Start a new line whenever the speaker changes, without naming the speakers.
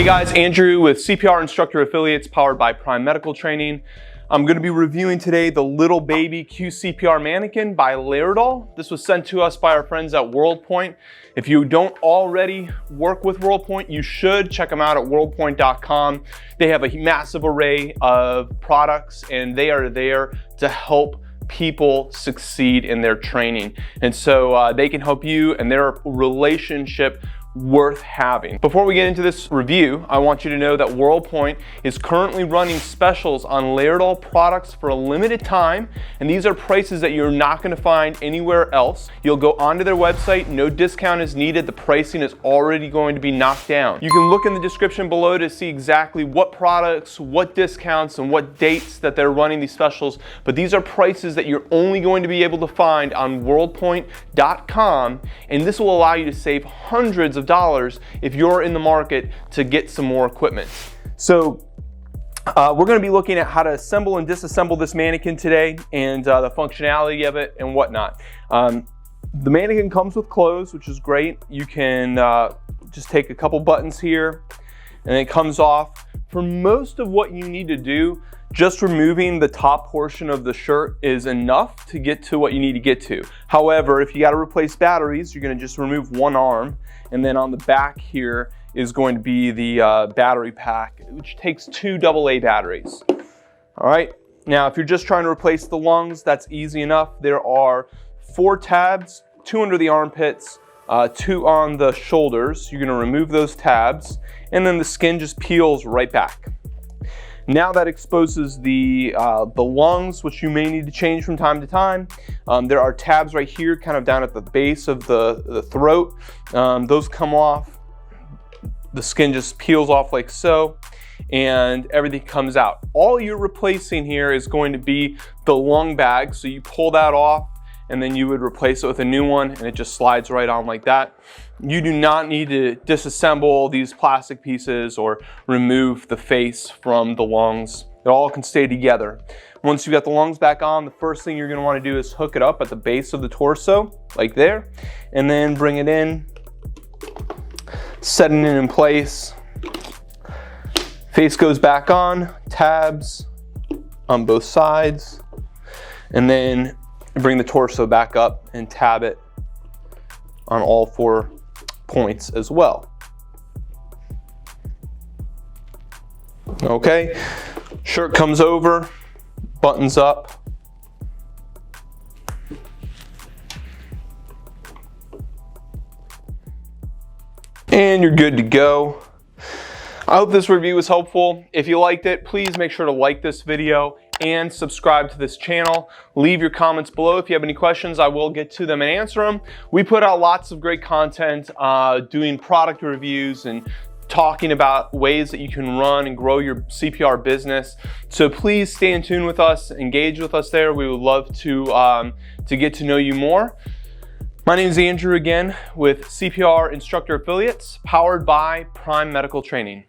Hey guys, Andrew with CPR Instructor Affiliates powered by Prime Medical Training. I'm going to be reviewing today the Little Baby QCPR Mannequin by Laerdal. This was sent to us by our friends at WorldPoint. If you don't already work with WorldPoint, you should check them out at worldpoint.com. They have a massive array of products and they are there to help people succeed in their training. And so they can help you and their relationship worth having. Before we get into this review, I want you to know that WorldPoint is currently running specials on Laerdal products for a limited time, and these are prices that you're not going to find anywhere else. You'll go onto their website, no discount is needed, the pricing is already going to be knocked down. You can look in the description below to see exactly what products, what discounts, and what dates that they're running these specials, but these are prices that you're only going to be able to find on worldpoint.com, and this will allow you to save hundreds of dollars if you're in the market to get some more equipment. So we're going to be looking at how to assemble and disassemble this mannequin today and the functionality of it and whatnot. The mannequin comes with clothes, which is great. You can just take a couple buttons here and it comes off. For most of what you need to do, just removing the top portion of the shirt is enough to get to what you need to get to. However, if you got to replace batteries, you're going to just remove one arm, and then on the back here is going to be the battery pack, which takes 2 AA batteries. All right, now if you're just trying to replace the lungs, that's easy enough. There are 4 tabs, 2 under the armpits, 2 on the shoulders. You're going to remove those tabs, and then the skin just peels right back. Now that exposes the lungs, which you may need to change from time to time. There are tabs right here, kind of down at the base of the throat. Those come off. The skin just peels off like so, and everything comes out. All you're replacing here is going to be the lung bag. So you pull that off, and then you would replace it with a new one, and it just slides right on like that. You do not need to disassemble these plastic pieces or remove the face from the lungs. It all can stay together. Once you've got the lungs back on, the first thing you're going to want to do is hook it up at the base of the torso, like there, and then bring it in, setting it in place. Face goes back on, tabs on both sides, and then bring the torso back up and tab it on all 4 points as well. Okay, shirt comes over, buttons up. And you're good to go. I hope this review was helpful. If you liked it, please make sure to like this video and subscribe to this channel. Leave your comments below. If you have any questions, I will get to them and answer them. We put out lots of great content doing product reviews and talking about ways that you can run and grow your CPR business. So please stay in tune with us, engage with us there. We would love to get to know you more. My name is Andrew again with CPR Instructor Affiliates, powered by Prime Medical Training.